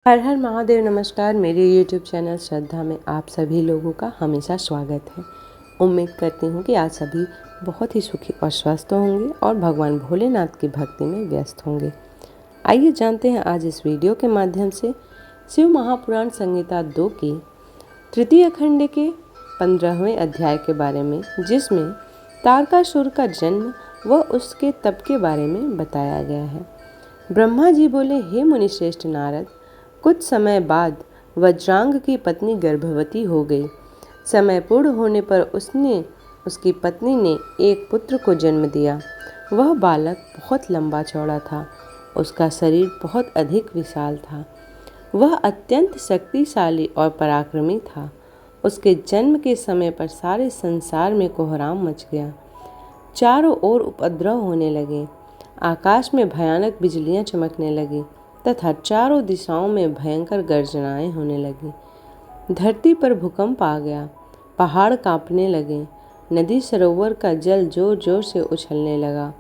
हर हर महादेव। नमस्कार। मेरे YouTube channel श्रद्धा में आप सभी लोगों का हमेशा स्वागत है। उम्मीद करती हूँ कि आज सभी बहुत ही सुखी और स्वस्थ होंगे और भगवान भोलेनाथ की भक्ति में व्यस्त होंगे। आइए जानते हैं आज इस वीडियो के माध्यम से शिव महापुराण संहिता 2 की तृतीय खंड के 15वें अध्याय के बारे में, जिसमें तारकासुर का जन्म व उसके तप के बारे में बताया गया है। ब्रह्मा जी बोले, हे मुनिश्रेष्ठ नारद, कुछ समय बाद वज्रांग की पत्नी गर्भवती हो गई। समय पूर्ण होने पर उसकी पत्नी ने एक पुत्र को जन्म दिया। वह बालक बहुत लंबा चौड़ा था। उसका शरीर बहुत अधिक विशाल था। वह अत्यंत शक्तिशाली और पराक्रमी था। उसके जन्म के समय पर सारे संसार में कोहराम मच गया। चारों ओर उपद्रव होने लगे। आकाश में भयानक बिजलियां चमकने लगी तथा चारों दिशाओं में भयंकर गर्जनाएं होने लगी। धरती पर भूकंप आ गया। पहाड़ कांपने लगे। नदी सरोवर का जल जोर जोर से उछलने लगा।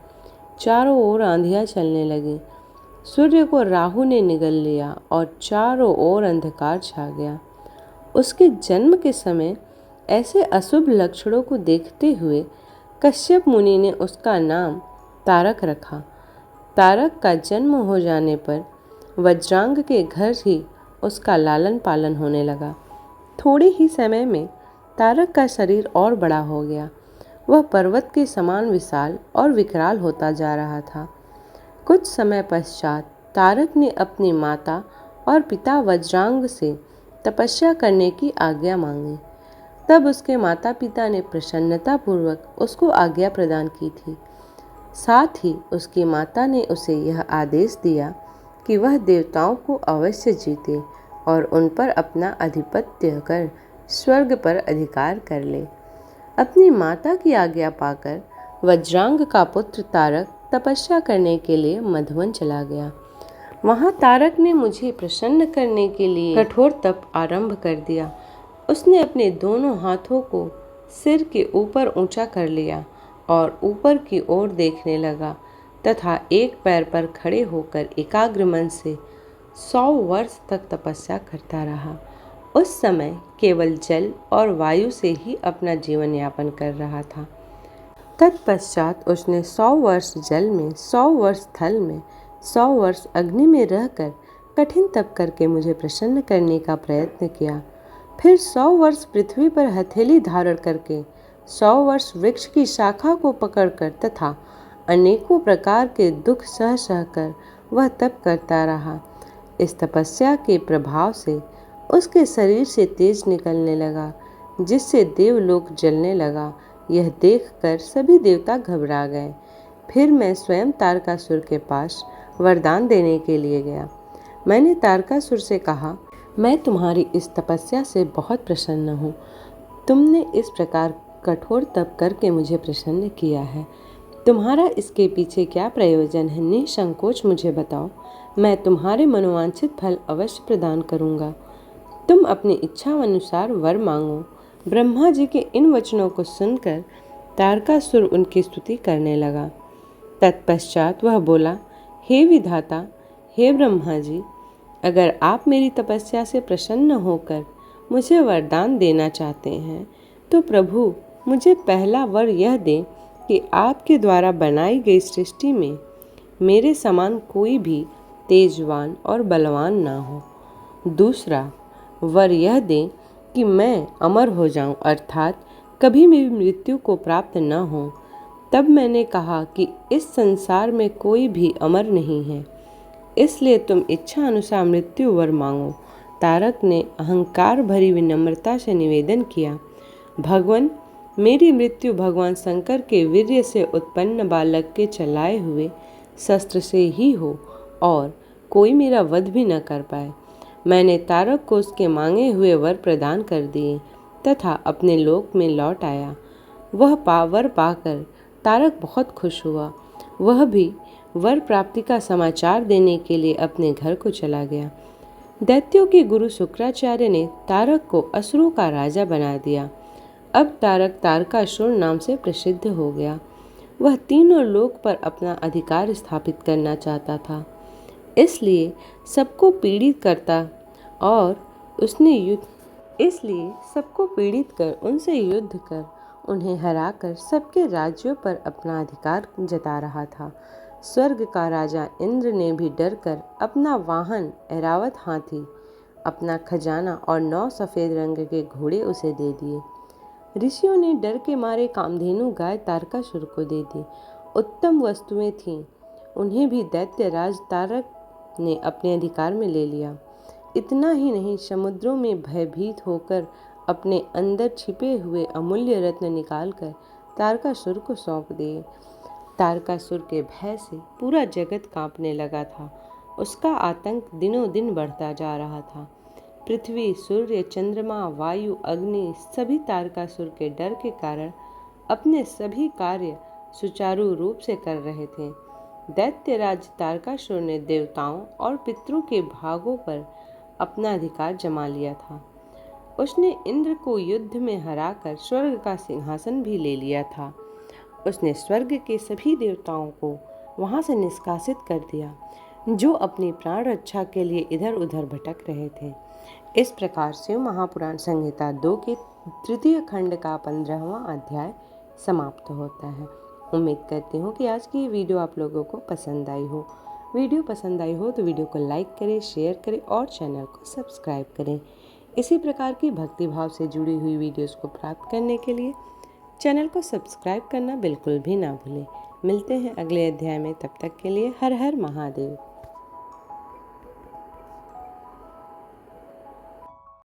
चारों ओर आंधियां चलने लगी। सूर्य को राहु ने निगल लिया और चारों ओर अंधकार छा गया। उसके जन्म के समय ऐसे अशुभ लक्षणों को देखते हुए कश्यप मुनि ने उसका नाम तारक रखा। तारक का जन्म हो जाने पर वज्रांग के घर ही उसका लालन पालन होने लगा। थोड़े ही समय में तारक का शरीर और बड़ा हो गया। वह पर्वत के समान विशाल और विकराल होता जा रहा था। कुछ समय पश्चात तारक ने अपनी माता और पिता वज्रांग से तपस्या करने की आज्ञा मांगी। तब उसके माता पिता ने प्रसन्नतापूर्वक उसको आज्ञा प्रदान की थी। साथ ही उसकी माता ने उसे यह आदेश दिया कि वह देवताओं को अवश्य जीते और उन पर अपना आधिपत्य कर स्वर्ग पर अधिकार कर ले। अपनी माता की आज्ञा पाकर वज्रांग का पुत्र तारक तपस्या करने के लिए मधुवन चला गया। वहां तारक ने मुझे प्रसन्न करने के लिए कठोर तप आरंभ कर दिया। उसने अपने दोनों हाथों को सिर के ऊपर ऊंचा कर लिया और ऊपर की ओर देखने लगा तथा एक पैर पर खड़े होकर एकाग्र मन से 100 वर्ष तक तपस्या करता रहा। उस समय केवल जल और वायु से ही अपना जीवन यापन कर रहा था। तत्पश्चात उसने 100 वर्ष जल में, 100 वर्ष थल में, 100 वर्ष अग्नि में रहकर कठिन तप करके मुझे प्रसन्न करने का प्रयत्न किया। फिर 100 वर्ष पृथ्वी पर हथेली धारण करके, 100 वर्ष वृक्ष की शाखा को पकड़कर तथा अनेकों प्रकार के दुख सह सहकर वह तप करता रहा। इस तपस्या के प्रभाव से उसके शरीर से तेज निकलने लगा, जिससे देवलोक जलने लगा। यह देखकर सभी देवता घबरा गए। फिर मैं स्वयं तारकासुर के पास वरदान देने के लिए गया। मैंने तारकासुर से कहा, मैं तुम्हारी इस तपस्या से बहुत प्रसन्न हूँ। तुमने इस प्रकार कठोर तप करके मुझे प्रसन्न किया है। तुम्हारा इसके पीछे क्या प्रयोजन है? निसंकोच मुझे बताओ। मैं तुम्हारे मनोवांछित फल अवश्य प्रदान करूंगा। तुम अपनी इच्छा अनुसार वर मांगो। ब्रह्मा जी के इन वचनों को सुनकर तारकासुर उनकी स्तुति करने लगा। तत्पश्चात वह बोला, हे विधाता, हे ब्रह्मा जी, अगर आप मेरी तपस्या से प्रसन्न होकर मुझे वरदान देना चाहते हैं तो प्रभु मुझे पहला वर यह दें कि आपके द्वारा बनाई गई सृष्टि में मेरे समान कोई भी तेजवान और बलवान ना हो। दूसरा वर यह दें कि मैं अमर हो जाऊं, अर्थात कभी भी मृत्यु को प्राप्त न हो। तब मैंने कहा कि इस संसार में कोई भी अमर नहीं है, इसलिए तुम इच्छा अनुसार मृत्यु वर मांगो। तारक ने अहंकार भरी विनम्रता से निवेदन किया, भगवान, मेरी मृत्यु भगवान शंकर के वीर्य से उत्पन्न बालक के चलाए हुए शस्त्र से ही हो और कोई मेरा वध भी न कर पाए। मैंने तारक को उसके मांगे हुए वर प्रदान कर दिए तथा अपने लोक में लौट आया। वह वर पाकर तारक बहुत खुश हुआ। वह भी वर प्राप्ति का समाचार देने के लिए अपने घर को चला गया। दैत्यों के गुरु शुक्राचार्य ने तारक को असुरों का राजा बना दिया। अब तारक तारकासुर नाम से प्रसिद्ध हो गया। वह तीनों लोक पर अपना अधिकार स्थापित करना चाहता था, इसलिए सबको पीड़ित करता और उसने युद्ध इसलिए सबको पीड़ित कर उनसे युद्ध कर उन्हें हराकर सबके राज्यों पर अपना अधिकार जता रहा था। स्वर्ग का राजा इंद्र ने भी डर कर अपना वाहन ऐरावत हाथी, अपना खजाना और 9 सफ़ेद रंग के घोड़े उसे दे दिए। ऋषियों ने डर के मारे कामधेनु गाय तारकासुर को दे दी। उत्तम वस्तुएं थीं, उन्हें भी दैत्य राज तारक ने अपने अधिकार में ले लिया। इतना ही नहीं, समुद्रों में भयभीत होकर अपने अंदर छिपे हुए अमूल्य रत्न निकालकर तारकासुर को सौंप दिए। तारकासुर के भय से पूरा जगत कांपने लगा था। उसका आतंक दिनों दिन बढ़ता जा रहा था। पृथ्वी, सूर्य, चंद्रमा, वायु, अग्नि सभी तारकासुर के डर के कारण अपने सभी कार्य सुचारू रूप से कर रहे थे। दैत्यराज तारकासुर ने देवताओं और पितरों के भागों पर अपना अधिकार जमा लिया था। उसने इंद्र को युद्ध में हराकर स्वर्ग का सिंहासन भी ले लिया था। उसने स्वर्ग के सभी देवताओं को वहां से निष्कासित कर दिया, जो अपनी प्राण रक्षा के लिए इधर उधर भटक रहे थे। इस प्रकार से महापुराण संहिता 2 के तृतीय खंड का 15वां अध्याय समाप्त होता है। उम्मीद करती हूँ कि आज की ये वीडियो आप लोगों को पसंद आई हो। वीडियो पसंद आई हो तो वीडियो को लाइक करें, शेयर करें और चैनल को सब्सक्राइब करें। इसी प्रकार की भक्तिभाव से जुड़ी हुई वीडियोस को प्राप्त करने के लिए चैनल को सब्सक्राइब करना बिल्कुल भी ना भूलें। मिलते हैं अगले अध्याय में, तब तक के लिए हर हर महादेव।